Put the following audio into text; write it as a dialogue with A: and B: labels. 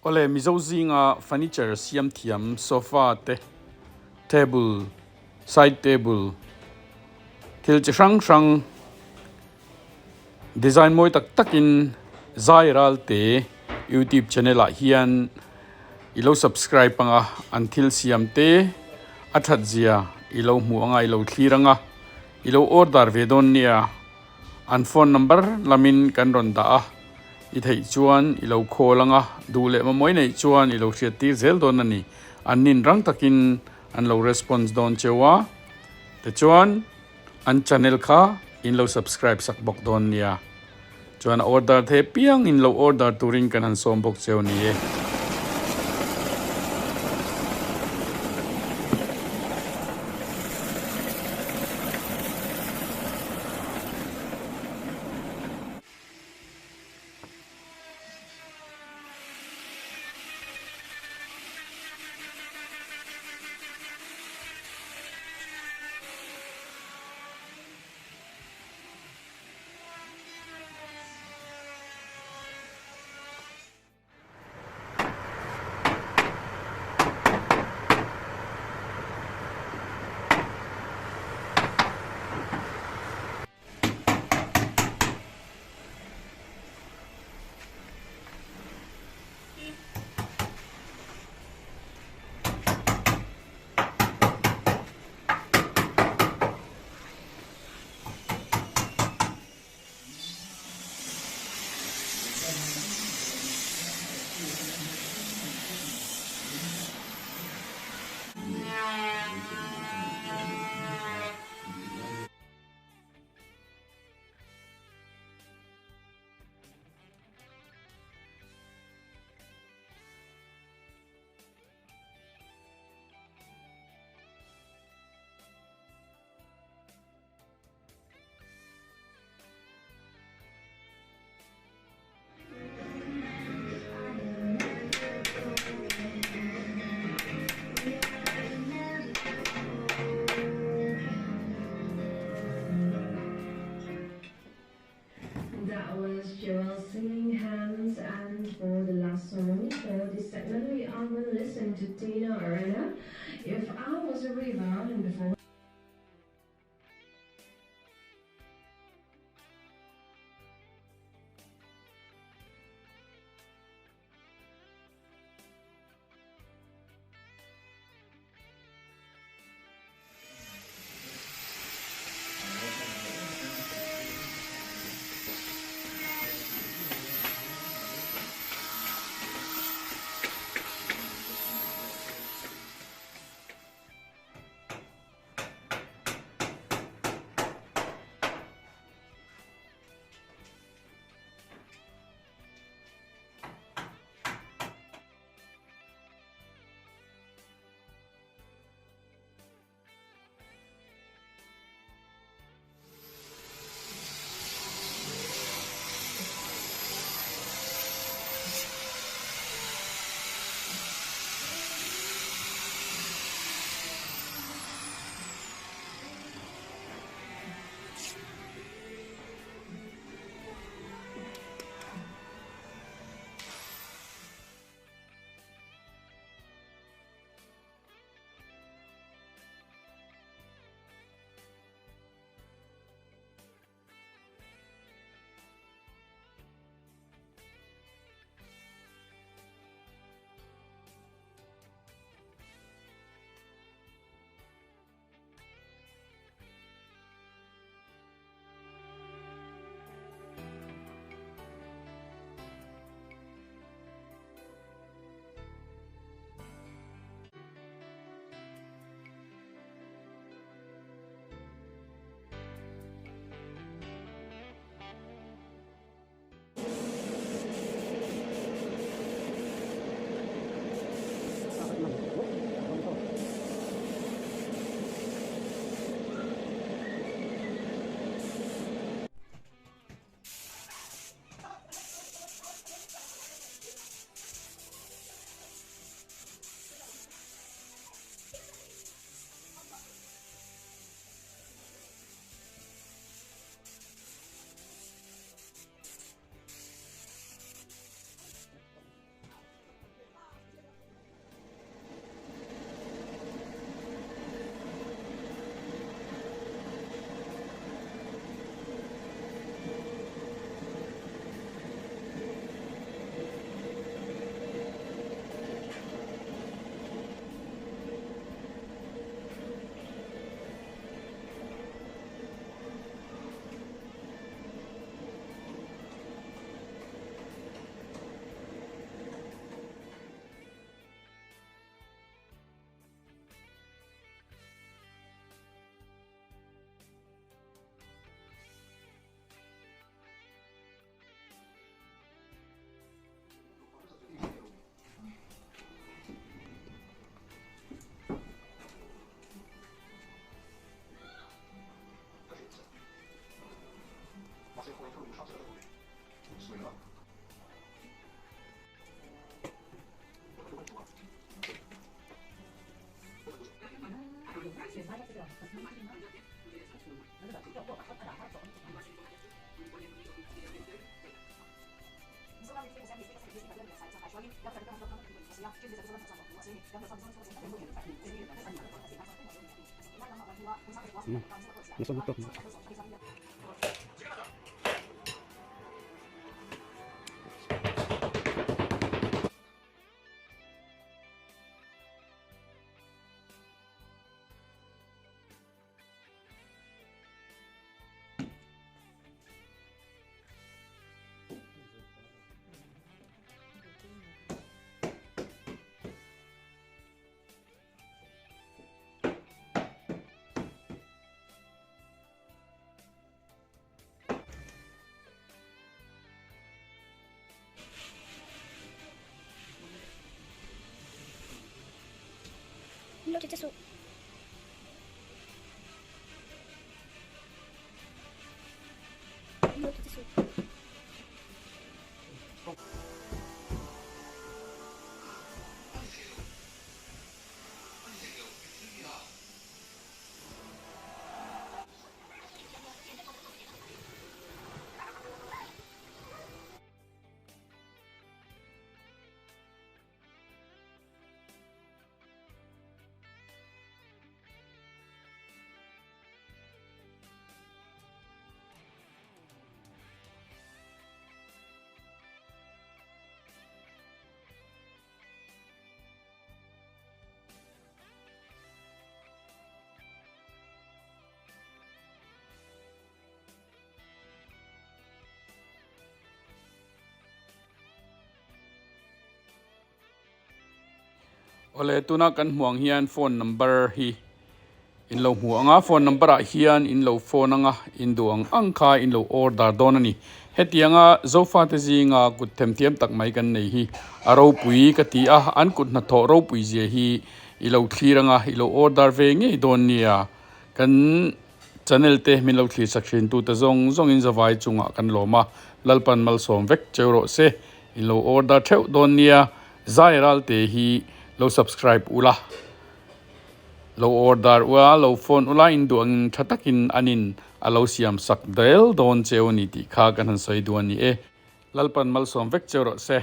A: Ole mizo zinga furniture siam thiam sofa te table side table thil chi hrang hrang design moi tak takin zairal te YouTube channel a hian ilo subscribe panga until siam te athat zia ilo mu anga ilo thliranga ilo order ve don nia an phone number lamin kan ron da a I thei chuan ilo kholanga dule ma moi nei chuan ilo hriat tir zel don ani anin rang takin an lo response don chewa te chuan an channel kha in lo subscribe sak bok don nia chuan order the piang in lo order turin kan han som bok cheu ni e
B: That was Joel singing Hands, and for the last song for this segment we are going to listen to Tina Arena, If I Was a River, and before
C: Lo chữ số lo chữ số
A: ole tuna kan muang hian phone number hi in lo muanga phone number a hian in lo phone anga in duang angkha in lo order don ani hetianga zofa te zinga kut them thiam tak mai kan nei hi aro pui ka ti a an kut na tho ro pui je hi i lo thiranga i lo order ve nge don nia kan channel te min lo thli sakhin tu ta zong zong in zawai chunga kan loma lalpan mal som vek chero se in lo order theu don nia zairal te hi lo subscribe ula lo order wa lo phone ula in duang thatakin anin alo siam sak del don cheu ni ti kha kan han soi duan ni e lalpan mal som vek chero se